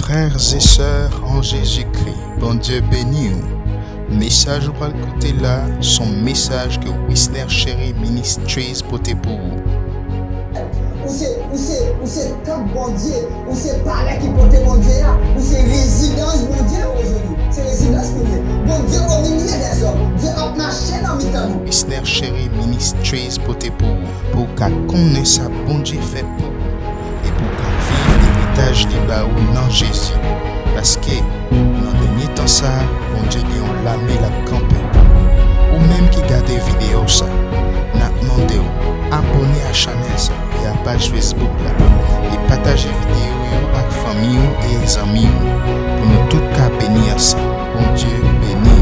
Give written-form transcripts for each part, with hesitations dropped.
Frères et sœurs en Jésus-Christ, bon Dieu béni ou. Message pour écouter là, son message que Whistler Chéri Ministries porte pour vous. Ou c'est tant bon Dieu, ou c'est palais qui porte bon Dieu là, ou c'est résidence bon Dieu aujourd'hui. C'est résidence pour Dieu. Bon Dieu au milieu des hommes. Dieu a marché dans le temps. Whistler Chéri Ministries porte pour vous, pour qu'à connaître ça bon Dieu fait pour vous, et pour qu'à vivre l'héritage des baous dans Jésus. Parce que dans le dernier temps ça, bon Dieu a lamé la campagne. Ou même qui garde vidéo ça, n'a demandé abonner à la chaîne ça et à la page Facebook là, et partager vidéo avec la famille et les amis pour nous tous cas bénir ça. Bon Dieu béni.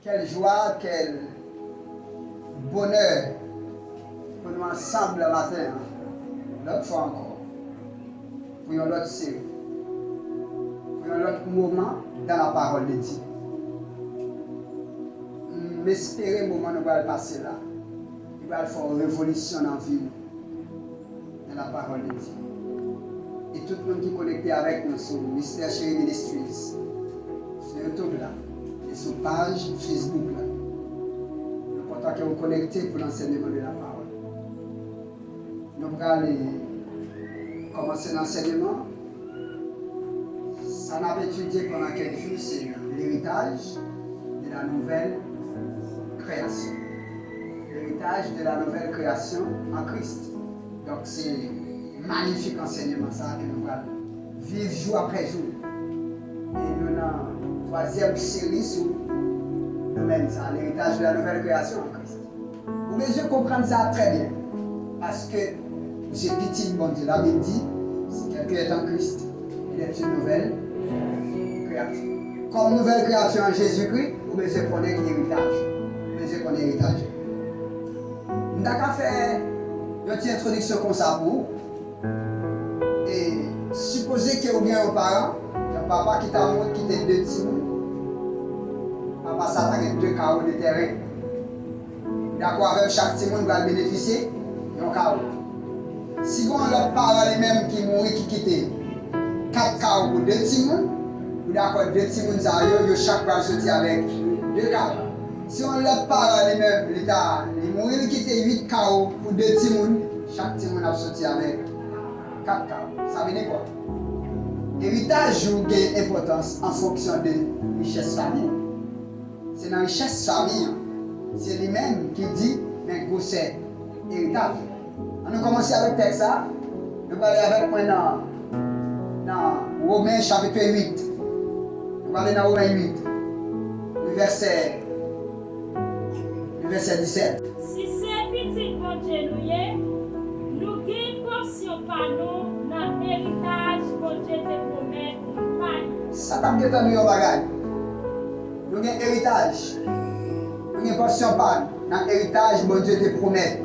Quelle joie, quel bonheur pour nous ensemble le matin, l'autre fois encore, pour un autre série, pour un autre moment dans la parole de Dieu. M'espérer le moment où nous allons passer là, il va faire une révolution dans la vie, dans la parole de Dieu. Et tout le monde qui est connecté avec nous sur Whistler Chéri Ministries, sur YouTube là, et sur page Facebook là. L'important que vous connectez pour l'enseignement de la parole. Nous allons commencer l'enseignement. Ça n'a pas étudié pendant quelques jours, c'est l'héritage de la nouvelle création. L'héritage de la nouvelle création en Christ. Donc c'est magnifique enseignement ça que nous allons vivre jour après jour. Et nous avons la troisième série sur le domaine ça, l'héritage de la nouvelle création en Christ. Vous pouvez comprendre ça très bien. Parce que c'est petit, bon Dieu. La Bible dit, si quelqu'un est en Christ, il est une nouvelle création. Comme nouvelle création en Jésus-Christ, vous pouvez connaître l'héritage. Vous pouvez connaître l'héritage. Nous avons fait une petite introduction comme ça pour vous. Et supposez que vous avez un parent, un papa qui t'a montré qui était deux petits mouns. Papa, ça t'a deux carreaux de terrain. D'accord, avec chaque petit monde va bénéficier d'un carreau. Si vous avez l'autre parent lui-même qui mourit, qui quitte 4 carreaux pour 2 petits monde, vous d'accord, 2 petits monde, chaque va sortir avec 2 carreaux. Si on l'autre parent lui-même, il mourit, il quitte 8 carreaux pour 2 petits monde, chaque petit monde va sortir avec 4 carreaux. Ça veut dire quoi? L'héritage joue une importance en fonction de la richesse famille. C'est dans la richesse famille. C'est lui-même qui dit, mais que c'est héritage. On a commencé avec le texte. Nous allons aller avec moi dans Romains chapitre 8. Nous allons aller dans Romains 8, le verset 17. Si c'est petit bon Dieu nous avons portion par nous dans l'héritage bon Dieu te promet pour nous. Ça t'a bien entendu au bagage. Nous avons un héritage. Nous avons portion par nous dans l'héritage bon Dieu te promet.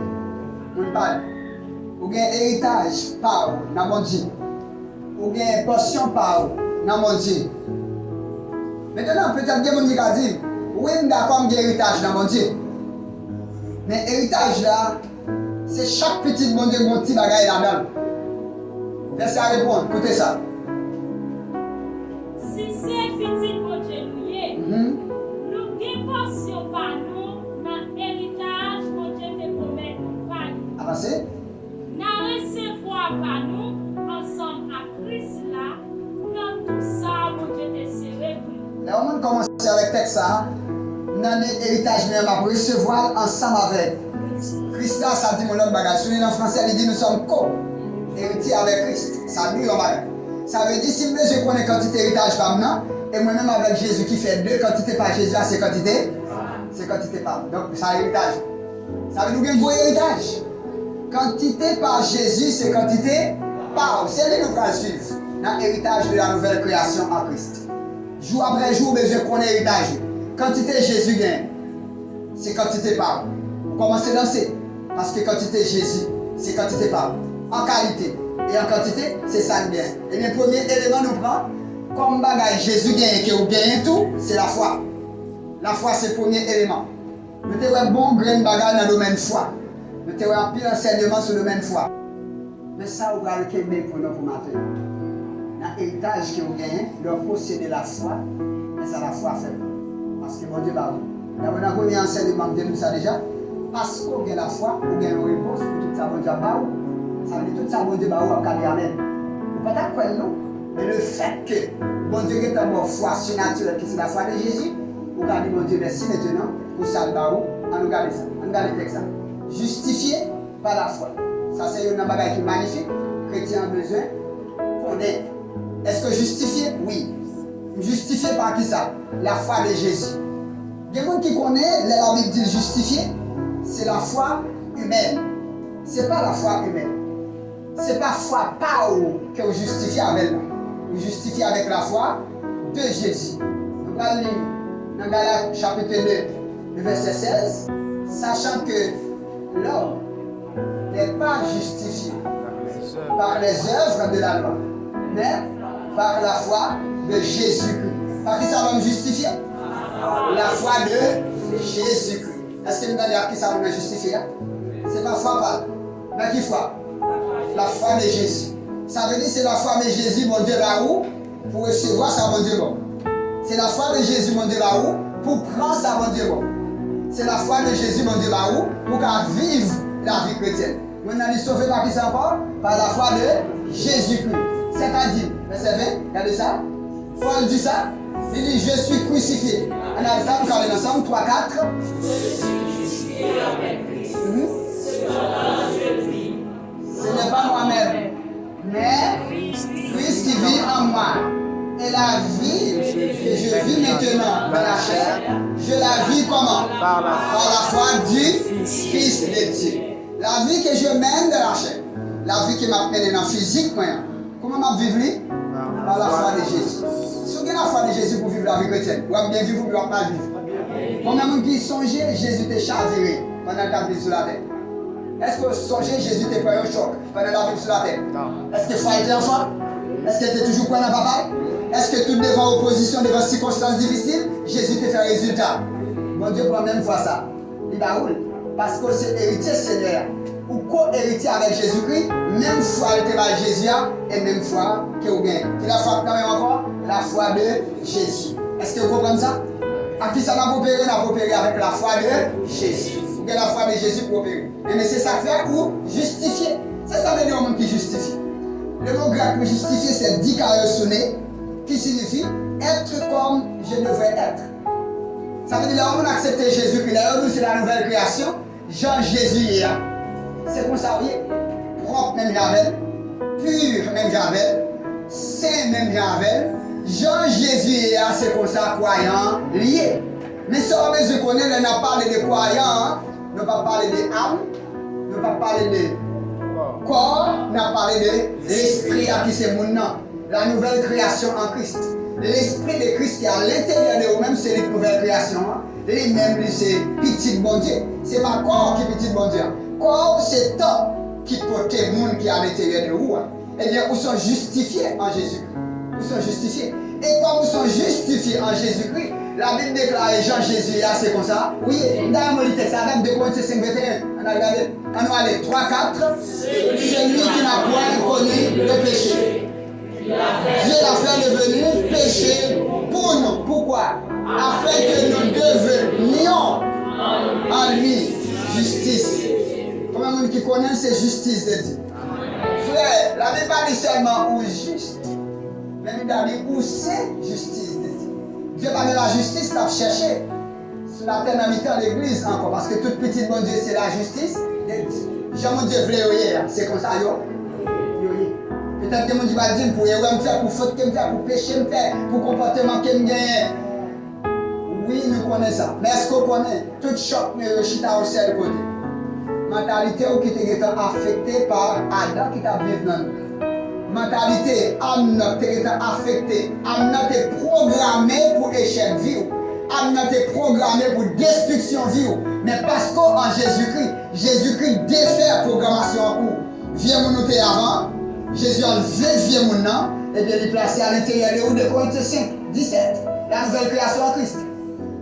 Nous parlons. Ou gen héritage par dans mon Dieu. Ou gen portion par dans mon Dieu. Maintenant, peut-être que mon Dieu a dit, oui, d'accord, j'ai héritage dans mon Dieu. Mais héritage là, c'est chaque petit bon Dieu mon petit bagaille là-dedans. Laissez à répondre, écoutez ça. Si c'est petit bon Dieu nous avons portion par nous dans l'héritage bon Dieu te promet pour nous. Avancez. Nous recevoir par nous ensemble à Christ là, dans tout ça, mon Dieu te serré pour nous. Là, on commence avec le texte ça. Nous avons un héritage même à recevoir ensemble avec Christ là, ça dit mon autre bagage. Si en français, il dit nous sommes co-héritiers avec Christ. Ça dit mon bagage. Ça veut dire si je connais quantité héritage par maintenant, et moi-même avec Jésus qui fait 2 quantités par Jésus, c'est quantité. C'est quantité par. Donc, c'est héritage. Ça veut dire qu'il y a un beau héritage. Quantité par Jésus, c'est quantité par. C'est lui que nous allons suivre dans l'héritage de la nouvelle création en Christ. Jour après jour, besoin qu'on ait héritage. Quantité Jésus gagne, c'est quantité par. Vous commencez à danser. Parce que quantité Jésus, c'est quantité par. En qualité et en quantité, c'est ça le bien. Et le premier élément nous prend, comme bagage Jésus gagne et que vous gagnez tout, c'est la foi. La foi, c'est le premier élément. Nous avons un bon grain de bagage dans le domaine foi. Nous avons un pile enseignement sur le domaine foi. Mais ça, vous allez le pour nous pour matin. Dans l'héritage que vous gagnez, leur posséder la foi, et ça la foi fait. Parce que mon Dieu va vous. Nous avons un premier enseignement de nous ça déjà. Parce qu'on gagne la foi, vous gagnez une réponse pour tout ça, mon Dieu va vous. Ça veut dire tout ça, mon Dieu va vous, à Amen. Vous ne pouvez pas quoi non. Mais le fait que mon Dieu est en mode foi surnaturelle, qui c'est la foi de Jésus, vous allez dire mon Dieu merci maintenant pour ça, on nous garde ça. On garde le texte. Justifié par la foi. Ça, c'est une bagage qui est magnifique. Chrétien a besoin qu'on est. Est-ce que justifié? Oui. Justifié par qui ça? La foi de Jésus. Il y a des gens qui connaissent, la Bible dit justifié, c'est la foi humaine. Ce n'est pas la foi humaine. Ce n'est pas la foi par où que vous justifiez avec nous. Vous justifiez avec la foi de Jésus. Nous allons lire dans Galates chapitre 2, le verset 16, sachant que l'homme n'est pas justifié par les œuvres de la loi, mais par la foi de Jésus-Christ. Par qui ça va me justifier? La foi de Jésus-Christ. Est-ce que nous allons qui ça va me justifier? C'est pas foi par. Mais qui foi? La foi de Jésus. Ça veut dire que c'est la foi de Jésus, mon Dieu, là où, pour recevoir ça, mon Dieu, bon. C'est la foi de Jésus, mon Dieu, là où, pour prendre ça, mon Dieu, bon. C'est la foi de Jésus, mon Dieu, là où, pour qu'elle vive la vie chrétienne. Maintenant, il est sauvé par qui ça encore? Par la foi de Jésus-Christ. C'est-à-dire, verset 20, regardez ça. Paul dit ça. Il dit, je suis crucifié. On a ça, nous parlons ensemble, 3, 4. Je suis crucifié avec Christ. Cependant, je vis. Ce n'est pas moi-même, mais Christ qui vit en moi. Et la vie que je vis maintenant dans la chair, je la vis comment? Par la foi du Fils de Dieu. La vie que je mène dans la chair, la vie qui m'a mené dans le physique, comment m'a vivre? Par la foi de Jésus. Si vous avez la foi de Jésus pour vivre la vie chrétienne, vous avez bien vivre ou vous n'avez pas vivre. Combien de gens qui songeaient, Jésus t'a chaviré pendant ta vie sur la terre? Est-ce que songez Jésus t'a pris un choc pendant la vie sur la terre? Est-ce que foi était enfant? Est-ce que tu es toujours point dans papa? Est-ce que tout devant opposition, devant circonstances difficiles, Jésus t'a fait résultat? Mon Dieu, pour même fois ça. Il va où? Parce que c'est héritier Seigneur. Ou co-héritier avec Jésus-Christ, même foi que Jésus et même foi que vous gagnez. Qui la foi quand même encore? La foi de Jésus. Est-ce que vous comprenez ça? À qui ça va opérer? On a opéré avec la foi de Jésus. Vous avez la foi de Jésus pour opérer. Mais c'est ça que fait ou justifier. C'est ça veut dire au monde qui justifie. Le mot grec pour justifier, c'est dikaiosoné, qui signifie être comme je devrais être. Ça veut dire là où on accepte Jésus-Christ, là où c'est la nouvelle création, Jean Jésus est là. C'est comme ça, oui. Propre même Javel, pur même Javel, saint même Javel. Jean Jésus est là, c'est comme ça, croyant, lié. Mais si on veut se connaître, on n'a pas parlé de croyants, on n'a pas parlé d'âme, on n'a pas parlé de corps, on a parlé de l'esprit à qui c'est mon nom. La nouvelle création en Christ. L'esprit de Christ qui est à l'intérieur de vous-même, c'est une nouvelle création. Lui-même, c'est petit bon Dieu. Ce n'est pas corps qui est petit bon Dieu. Corps, c'est temps qui porte le monde qui est à l'intérieur de vous. Eh bien, vous sont justifiés en Jésus-Christ. Vous sont justifiés. Et quand vous sont justifiés en Jésus-Christ, la Bible déclare Jean Jésus, là, c'est comme ça. Oui, dans le texte, ça même 2 Corinthiens 5, 21. On a regardé. On va aller 3, 4. Celui qui n'a point connu le péché. Dieu l'a fait devenir péché pour nous. Pourquoi? Afin que nous devenions en lui justice. Comment le monde qui connaît, c'est justice de Dieu. Frère, la Bible pas dit seulement ou juste, mais il a dit où c'est justice de Dieu. Dieu parle de la justice, il a cherché sur la terre dans l'église encore, parce que toute petite bon Dieu, c'est la justice de Dieu. Jamais Dieu voulait, c'est comme ça, yo. Peut-être que mon Dieu va dire pour me faire, pour faute, pour péché, me faire, pour comportement que me gagne. Oui, nous connaissons ça. Mais est-ce qu'on connaît tout choc de chita au ciel côté? Mentalité qui était affectée par Adam qui t'a vécu dans nous. Mentalité, âme qui était affectée. Âme était programmée pour échec vie. Âme était programmée pour destruction vie. Mais parce qu'en Jésus-Christ défait la programmation en cours. Viens nous noter avant. Jésus a levé mon nom, et bien il est placé à l'intérieur de 2 Corinthiens 5, 17, la nouvelle création en Christ.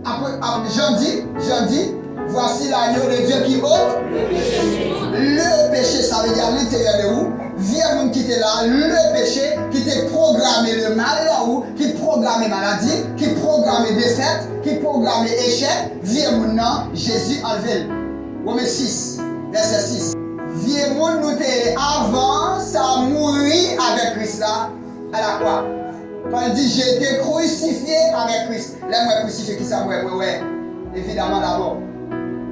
Après, Jean dit, Voici l'agneau de Dieu qui ôte le péché. Ça veut dire à l'intérieur de vous. Viens monde qui était là, le péché, qui t'a programmé le mal là où, qui programmé maladie, qui programmé défaite, qui programmé échec. Viens maintenant, Jésus enlevé. Romains 6, verset 6. Viens monde nous t'es avant, ça mourir avec Christ là, à la croix. Quand il dit j'ai été crucifié avec Christ. Là, moi crucifié qui ça, ouais. Évidemment d'abord.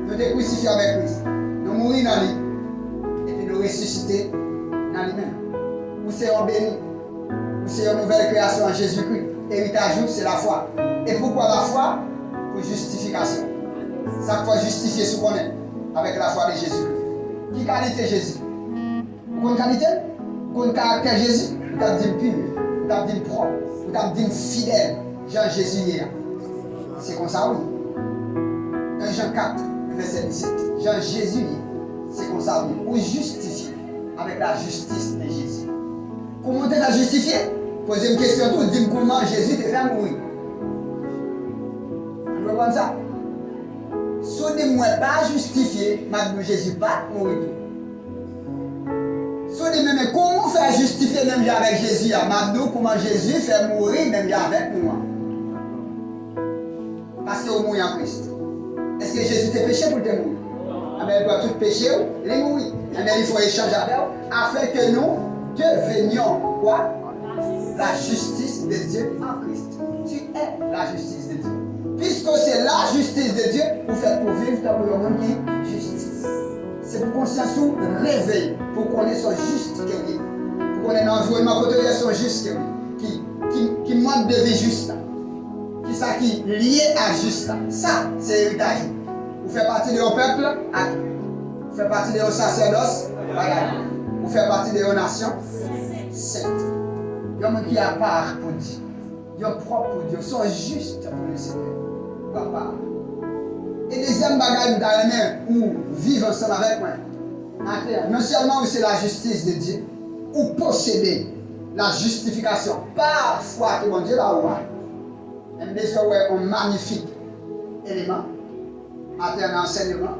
Nous t'es crucifié avec Christ. Nous mourir dans lui. Et puis nous ressusciter dans lui-même. Ou c'est en béni. Ou c'est une nouvelle création en Jésus-Christ. Héritage, c'est la foi. Et pourquoi la foi? Pour justification. Ça faut justifier ce qu'on est. Avec la foi de Jésus-Christ. Qui qualité Jésus? Vous connaissez qualité? Vous connaissez caractère Jésus? Vous avez dit pur. Vous avez dit propre. Vous avez dit fidèle. Jean Jésus hier. C'est comme ça, oui. 1 Jean 4, verset 17. Jean Jésus, c'est comme ça, oui. Ou justifié avec la justice de Jésus. Comment tu as justifié? Posez une question, tout dis comment Jésus te fait mourir. Vous comprenez ça? Si on dit moi pas justifié, maintenant Jésus pas mourir. Si on dit mais comment faire justifier même avec Jésus? Maintenant comment Jésus fait mourir même avec nous? Parce qu'on mourit en Christ. Est-ce que Jésus t'a péché pour te mourir? Mais il doit tout pécher, les mourir. Mais il faut échanger avec eux afin que nous devenions quoi? La justice de Dieu en Christ. Tu es la justice de Dieu. Puisque c'est la justice de Dieu, vous faites pour vivre dans le monde qui est justice. C'est pour conscience ou réveil, pour qu'on ait son juste que pour qu'on ait un environnement côté son juste que qui manque de vie juste. Qui ça qui est lié à juste. Ça, c'est héritage. Vous faites partie de votre peuple, vous faites partie de votre sacerdoce, vous faites partie de votre nation, sainte. Il y a un monde qui a part pour Dieu. Il y a propre pour Dieu. Ils sont justes pour le Seigneur. Part. Et deuxième bagage, où vivre ensemble avec moi. Non seulement c'est la justice de Dieu, ou posséder la justification par foi que mon Dieu va avoir. Et c'est un magnifique élément. En enseignement,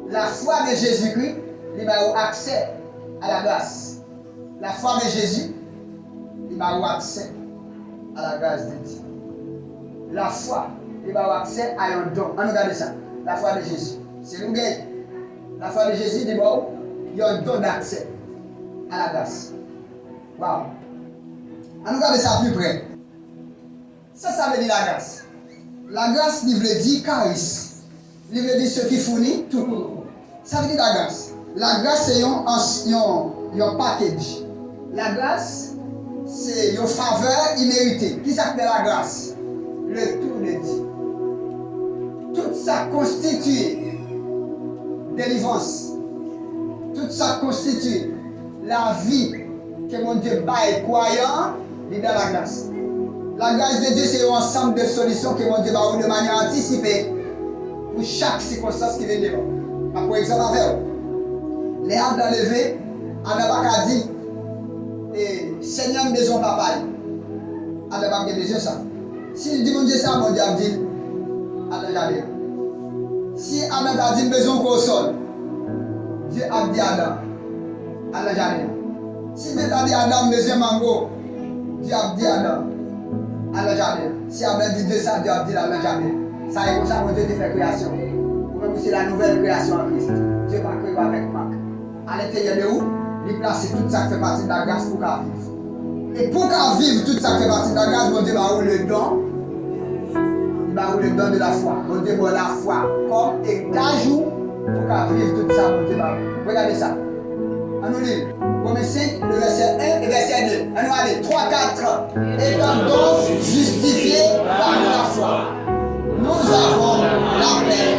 la foi de Jésus-Christ lui a accès à la grâce. La foi de Jésus lui a accès à la grâce de Dieu. La foi lui a accès à un don. On regarde ça. La foi de Jésus. C'est nous gagne. La foi de Jésus, il y a un don d'accès à la grâce. Waouh. On regarde ça plus près. Ça veut dire la grâce. La grâce, il veut dire charisme. Il veut dire ce qui fournit tout. Ça veut dire la grâce. La grâce, c'est un package. La grâce, c'est une faveur imméritée. Qui s'appelle la grâce? Le tout de Dieu. Tout ça constitue délivrance. Tout ça constitue la vie que mon Dieu baille croyant, il est dans la grâce. La grâce de Dieu, c'est un ensemble de solutions que mon Dieu va vous de manière anticipée pour chaque circonstance qui vient devant. Par exemple, avec vous, les âmes d'enlever, on n'a pas dit, Seigneur, besoin papa. On n'a pas besoin ça. Si dit mon Dieu ça, mon Dieu a dit, on n'a jamais. Si on a dit besoin qu'on sol, Dieu a dit Adam, on n'a jamais. Si Dieu a dit Adam, besoin mango, Dieu a dit Adam. Allah jamais. Si Adam dit 200, Dieu a dit Allah jamais. Ça est comme ça que Dieu te fait création. Ou même c'est la nouvelle création en Christ. Dieu va créer avec Marc. À l'intérieur de où? Il place tout ça qui fait partie de la grâce pour qu'à vivre. Et pour qu'à vivre tout ça qui fait partie de la grâce, mon Dieu va avoir le don. Il va avoir le don de la foi. Mon Dieu va la foi comme héritage pour qu'à vivre tout ça, mon Dieu va. Regardez ça. On nous lit. Romains 5, le verset 1 et verset 2. On nous allez 3, 4. Étant donc justifiés par la foi, nous avons la paix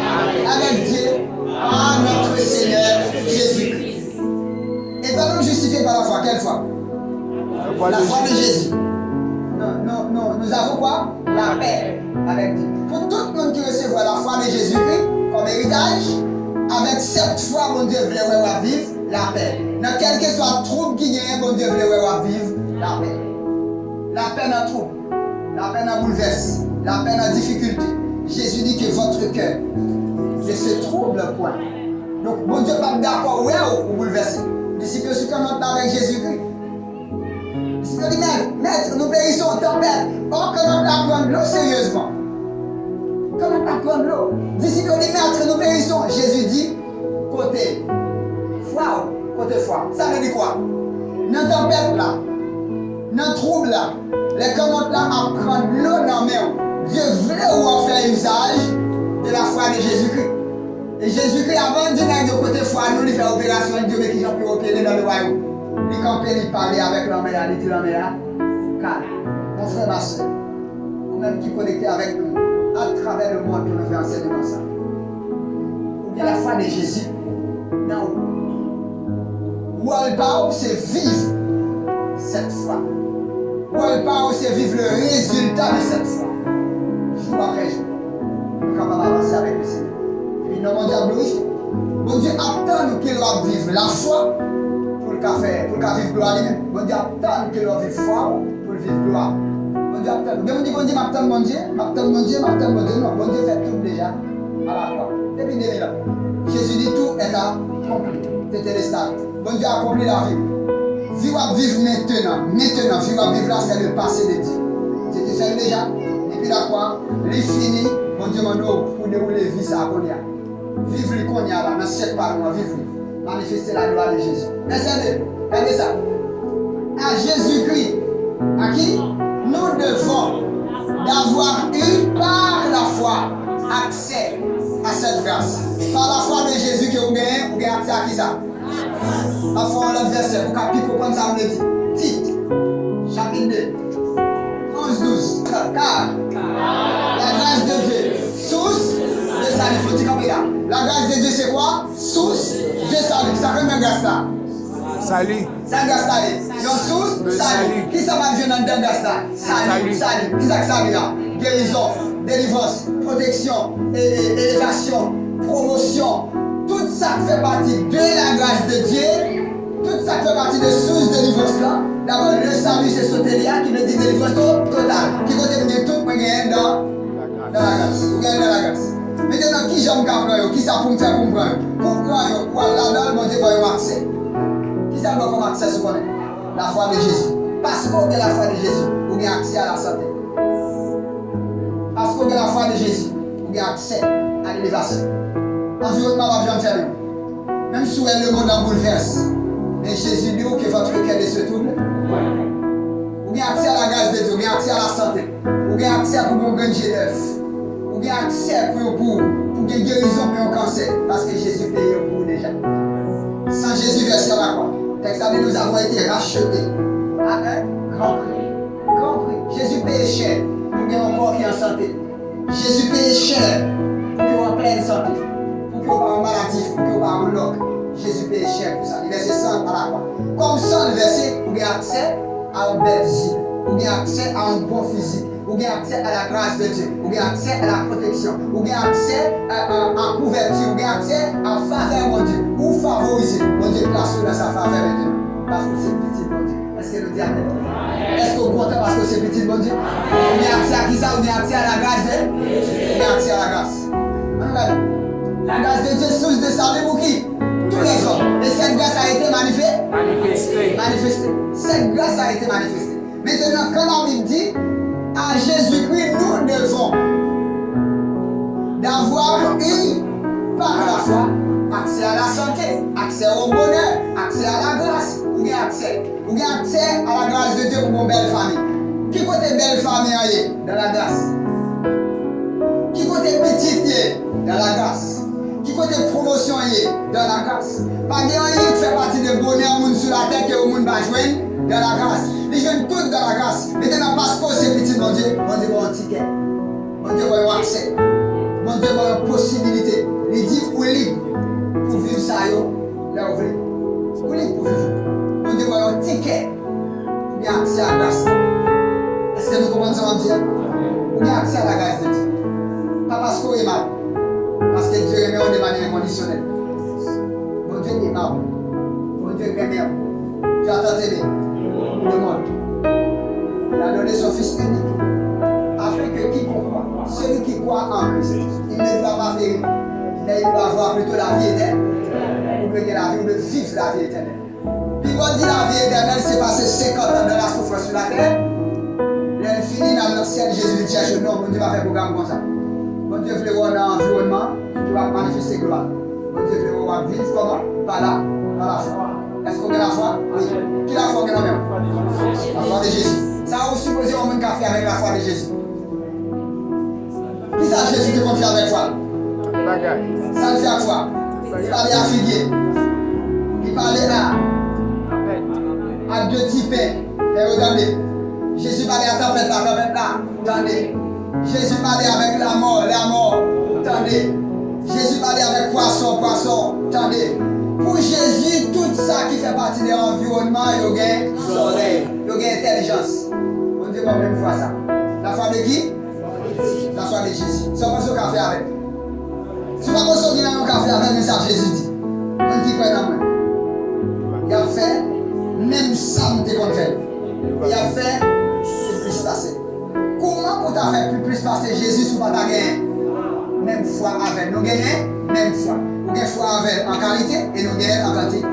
avec Dieu en notre Seigneur Jésus-Christ. Étant donc justifiés par la foi, quelle foi? La foi de Jésus. Non, nous avons quoi? La paix avec Dieu. Pour tout le monde qui recevra la foi de Jésus-Christ comme héritage, avec cette foi, mon Dieu voulait vivre la paix. Dans quel que soit le trouble qui vient, mon Dieu voulait vivre la paix. La paix dans le trouble, la paix dans le bouleverse, la paix dans la difficulté. Jésus dit que votre cœur ne se trouble point. Donc, bon Dieu pas d'accord, ouais, ou bouleversé. Disciples se connectent avec Jésus-Christ. Disciples disent, maître, nous périssons en tempête. Or, comment apprendre l'eau sérieusement? Comment apprendre l'eau? Disciples disent, maître, nous périssons. Jésus dit, côté foi, côté foi. Ça veut dire quoi? Dans la tempête là, dans le trouble là, les commandes là apprendre l'eau dans la main. Dieu voulait ou en faire usage de la foi de Jésus-Christ. Et Jésus-Christ, avant de dire de côté foi, nous lui fait opération, Dieu mais qui j'en peux opérer dans le royaume. Il campait, il parlait avec l'homme, il dit l'homme là, calme. Mon frère, ma soeur, vous-même qui connectez avec nous, à travers le monde, pour nous faire enseignement ça. Ou bien la foi de Jésus, non. Ou elle parle, c'est vivre cette foi. Ou elle parle, c'est vivre le résultat de cette foi. Jour après jour. Nous sommes capables d'avancer avec le Seigneur. Et puis, nous avons dit, bon Dieu attend qu'il va vivre la foi pour le vivre gloire lui-même. Bon Dieu attend qu'il va vivre foi pour le vivre gloire. Bon Dieu attend. Bon Dieu, m'attend mon Dieu. Non, bon Dieu fait tout déjà à la croix. Depuis 2000 ans. Jésus dit tout est accompli. C'était le stade. Bon Dieu a accompli la vie. Vivre maintenant. Vivre là, c'est le passé de Dieu. C'était fait déjà. Et puis la croix, les fini. Bon Dieu m'a dit pour dérouler la vie, ça a connu. Vivre le qu'on y a là, dans 7 par mois, vivre. Manifester la gloire de Jésus. Regardez ça. À Jésus-Christ, à qui nous devons d'avoir eu par la foi accès à cette grâce. Par la foi de Jésus que vous gagnez accès à qui ça? À fond l'autre verset, pour qu'on puisse comprendre ça, on le dit. Tite, chapitre 2, 11-12. Car la grâce de Dieu, source de salut. Faut dire comme là. La grâce de Dieu, c'est quoi? Source de salut. Ça fait même grâce là. Salut. Ça grâce là. Yon source, salut. Qui ça va venir dans grâce là? Salut. Qui ça que ça veut là? Guérison, délivrance, protection, élévation, promotion. Tout ça fait partie de la grâce de Dieu. Tout ça fait partie de source de délivrance là. D'abord, le salut, c'est Sotélia qui veut dire délivrance totale. Qui côté de tout pour gagner dans la grâce. Vous gagnez dans la grâce. Maintenant, qui j'aime comprendre? Qui ça pour me faire comprendre? Pourquoi là-dedans, mon Dieu va y accès? Qui ça doit comme accès sur quoi? La foi de Jésus. Parce qu'on a la foi de Jésus, vous avez accès à la santé. Parce qu'on a la foi de Jésus, vous avez accès à l'élévation. L'environnement va bien faire. Même si le monde en bouleverse. Mais Jésus dit que votre cœur se tourne. Vous avez accès à la grâce de Dieu, vous avez accès à la santé. Vous avez accès à vous gagner neuf. Vous avez accès pour une guérison pour un cancer. Parce que Jésus paye pour vous déjà. Sans Jésus versé à la croix. Texte dit nous avons été rachetés à un grand prix. Jésus paye cher pour qu'il y ait un corps qui est en santé. Jésus paye cher pour qu'il y ait en pleine santé. Pour qu'il y ait en maladie, pour qu'il y ait en bloc. Jésus paye cher pour ça. Il verset 100 à la croix. Comme ça, le verset, vous avez accès à un bel vie. Vous avez accès à un bon physique. Vous avez accès à la grâce de Dieu. Vous avez accès à la protection. Vous avez accès à la couverture. Vous avez accès à la faveur, mon Dieu. Vous favorisez. Mon Dieu, place-vous dans sa faveur, mon Dieu. Parce que c'est petit, mon Dieu. Est-ce que nous dit amen? Est-ce que vous comptez parce que c'est petit, mon Dieu? Vous avez accès à qui ça? Vous avez accès à la grâce de Dieu? Vous avez accès à la grâce. La grâce de Dieu, source de salut pour qui? Tous les hommes. Et cette grâce a été manifestée. Cette grâce a été manifestée. Maintenant, quand la Bible dit, à Jésus-Christ, nous devons d'avoir eu par la foi accès à la santé, accès au bonheur, accès à la grâce. Vous avez accès. Vous avez accès à la grâce de Dieu pour une belle famille. Qui côté belle famille est dans la grâce? Qui côté petite est dans la grâce? Qui côté promotion est dans la grâce? Pas de rien qui fait partie de bonheur monde sur la terre que le monde va joindre dans la grâce. Les jeunes tous dans la grâce. Maintenant parce que c'est petit, mon Dieu va un ticket. Mon Dieu va un accès. Mon Dieu va une possibilité. Il dit pour libre pour vivre ça, là où vous voulez. Pour libre pour vivre. Mon Dieu va un ticket pour bien accès à la grâce. Est-ce que nous comprenons mon Dieu? Pour bien accès à la grâce de Dieu. Pas parce qu'on est mal. Parce que Dieu aime de manière conditionnelle. Mon Dieu est mal. Mon Dieu aime. Tu as entendu le monde. Il a donné son Fils unique. Afin que quiconque croit, celui qui croit en Christ, il ne doit pas périr, mais il doit avoir plutôt la vie éternelle. Ou bien la vie, ou de vivre la vie éternelle. Puis quand on dit la vie éternelle, c'est passé 50 ans dans la souffrance sur la terre. Elle finit dans le ciel, Jésus dit cherche non, bon Dieu va faire un programme comme ça. Bon Dieu veut voir dans l'environnement, tu vas manifester gloire. Bon Dieu veut voir vivre comment? Par là, par la foi. Est-ce qu'on a la foi? Oui. Qui la foi qu'on a même? La foi de Jésus. Ça a aussi supposé au monde qu'a fait avec la foi de Jésus. Qui ça Jésus qui confie avec toi? Ça le fait à quoi? Il parlait à figuier. Il parlait à deux types. Regardez. Jésus parlait à tempête là. Attendez. Jésus parlait avec la mort. Attendez. Jésus parlait avec poisson. Attendez. Pour Jésus, tout ça qui fait partie de l'environnement, il y a un soleil, il y a une intelligence. On dit quoi même fois ça? La foi de qui? La foi de Jésus. C'est pas ce qu'on fait avec. C'est pas ce qu'on fait avec, mais ça Jésus dit. On dit quoi dans moi? Il a fait, même ça, nous te fait. Il a fait plus passer. Comment pour t'a fait plus passer Jésus sous pas ta gain? Même foi avec nous gagnons, même foi. Nous gagnons foi avec en qualité et nous gagnons en quantité.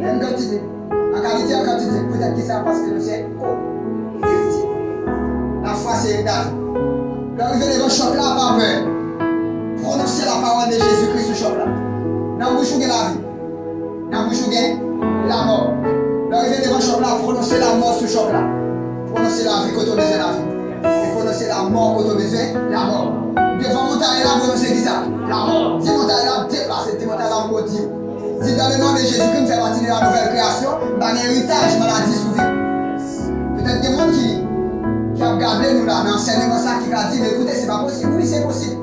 Même quantité. En qualité, en quantité. Peut-être que ça parce que nous c'est la foi c'est héritage. L'arrivée devant le choc là, pas peur. Prononcer la parole de Jésus-Christ sous choc là. Dans le bouche où la vie. Dans le bouche où la mort. L'arrivée devant le choc là, prononcer la mort sous choc là. Prononcer la vie quand on besoin la vie. Et prononcer la mort quand on besoin la mort. Devant montagne là, prononcer qui ça? La mort. Dis montagne là, déplacer, dis montagne là, maudit. Dis dans le nom de Jésus qui fait partie de la nouvelle création, un héritage, maladie sous vie. Peut-être que des gens qui ont regardé nous là, dans l'enseignement ça, qui va dire, écoutez, c'est pas possible. Oui, c'est possible.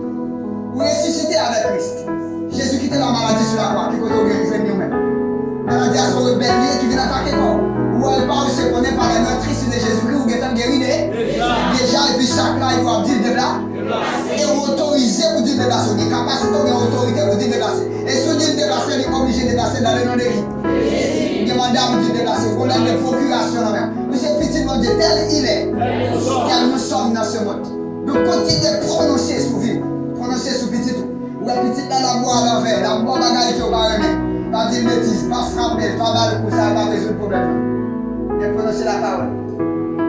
Vous ressuscitez avec Christ. Jésus quittait la maladie sur la croix, qui côté au guéri nous-mêmes. Maladie à son rebelle qui vient attaquer corps. Ou elle parle, c'est qu'on est par la meurtrisse de Jésus-Christ, ou est guéri déjà, et puis chaque là, il va dire de là. Et autorisé pour dire déplacer. Il y a capacité, il y a autorité pour dire déplacer. Et si on dit déplacer, il est obligé de déplacer dans le nom de qui? Il demande à vous dire déplacer. On a des procurations là même. Nous sommes petits mon Dieu, tel il est. Car nous sommes dans ce monde. Donc continuez de prononcer sous vie. Prononcer sous petit tout. Ou un petit dans la bois à l'envers. La bois bagaille qui est au barremet. Pas dire bêtise, pas frapper, pas mal pour ça, pas résoudre le problème. Mais prononcer la parole.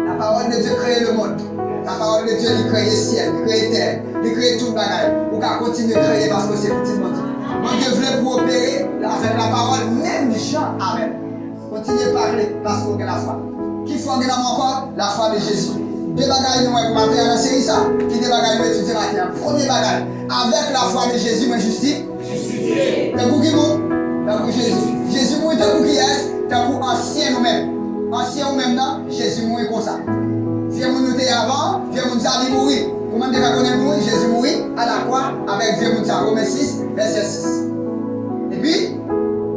La parole de Dieu crée le monde. La parole de Dieu, il crée le ciel, il crée la terre, il crée tout le bagage. Vous pouvez continuer à créer parce que c'est petit monde. Mon Dieu voulait pour opérer avec la parole, même du chant, amen. Continuez à parler parce qu'on a la foi. Qui faut en encore? La foi de Jésus. Deux bagages nous pour matin dans la série ça. Qui deux bagages nous étudier matin? Premier bagage, avec la foi de Jésus, moi justice. T'as pour qui vous? T'as pour Jésus. Jésus mourit, t'as pour qui est? T'as pour ancien nous-mêmes. Ancien nous-mêmes, non? Jésus mourit comme ça. Viens nous noter avant, viens nous dire qu'il mourit. Comment tu vas connaître mourir? Jésus mourit à la croix avec viens nous dire Romains 6, verset 6. Et puis,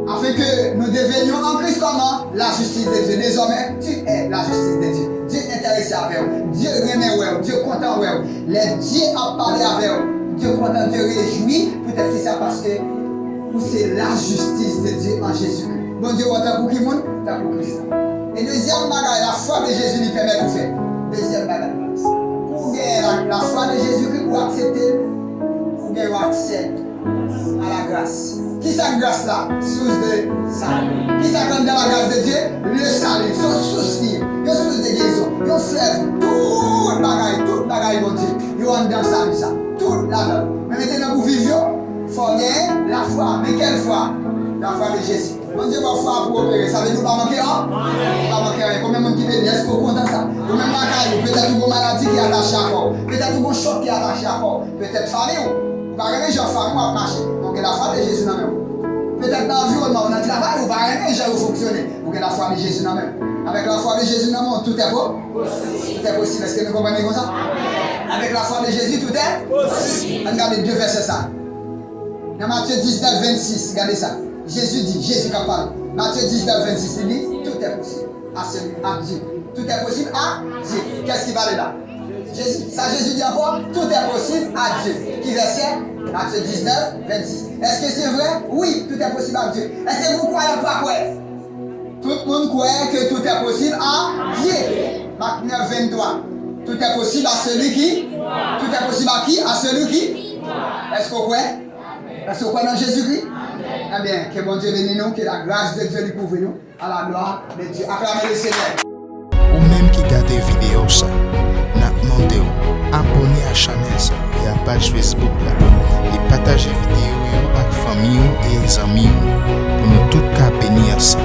afin que nous devenions en Christ comment? La justice de Dieu. Désormais, tu es la justice de Dieu. Dieu est intéressé avec vous. Dieu remet avec vous. Dieu est content avec vous. Les dieux ont parlé avec vous. Dieu est content, Dieu réjouit. Peut-être que c'est parce que c'est la justice de Dieu en Jésus-Christ. Bon Dieu, t'as pour qui monde? T'as pour Christ. Et deuxième bagage, la foi de Jésus lui permet de faire. Deuxième bagage. Pour gagner la foi de Jésus-Christ, pour accepter, pour gagner accès à la grâce. Qui c'est la grâce là? Source de salut. Qui c'est dans la grâce de Dieu? Le salut. Son souci. Une source de guérison. Une fleuve. Tout bagaille, mon Dieu. Il y a dans salut ça. Tout là-bas. Mais maintenant, pour vivre, il faut gagner la foi. Mais quelle foi? La foi de Jésus. Mon Dieu va faire pour opérer. Ça veut dire pas manquer hein? Pas manquer rien. Combien de monde qui veut dire, est-ce qu'on est content ça? Combien de monde peut-être une maladie qui est attachée à corps. Peut-être un choc qui est attaché à corps. Peut-être famille. Vous ne pouvez pas genre famille ou marcher. Donc la foi de Jésus dans même. Peut-être dans l'environnement, on a travail, vous ne pouvez pas genre fonctionner. Vous avez la foi de Jésus dans même. Avec la foi de Jésus dans même, tout est possible. Tout est possible. Est-ce que nous comprenez comme ça? Avec la foi de Jésus, tout est possible. Regardez deux versets ça. Dans Matthieu 19, 26, regardez ça. Jésus dit, Jésus qui parle. Matthieu 19, 26, il dit, tout est possible à Dieu. Tout est possible à Dieu. Qu'est-ce qui va aller là? Jésus. Ça, Jésus dit encore, tout est possible à Dieu. Qui verset? Matthieu 19, 26. Est-ce que c'est vrai? Oui, tout est possible à Dieu. Est-ce que vous croyez pas quoi? Tout le monde croit que tout est possible à Dieu. Marc 9, 23. Tout est possible à celui qui? Tout est possible à qui? À celui qui? Est-ce qu'on croit? Est-ce que vous croyez en Jésus-Christ? Eh bien, que bon Dieu bénisse nous, que la grâce de Dieu lui couvre nous, à la gloire de Dieu. Acclamez le Seigneur. Ou même qui regarde vidéo ça, n'a demandé abonner à la chaîne ça et à la page Facebook là et partager vidéo avec famille et amis pour nous tous cas bénir ça.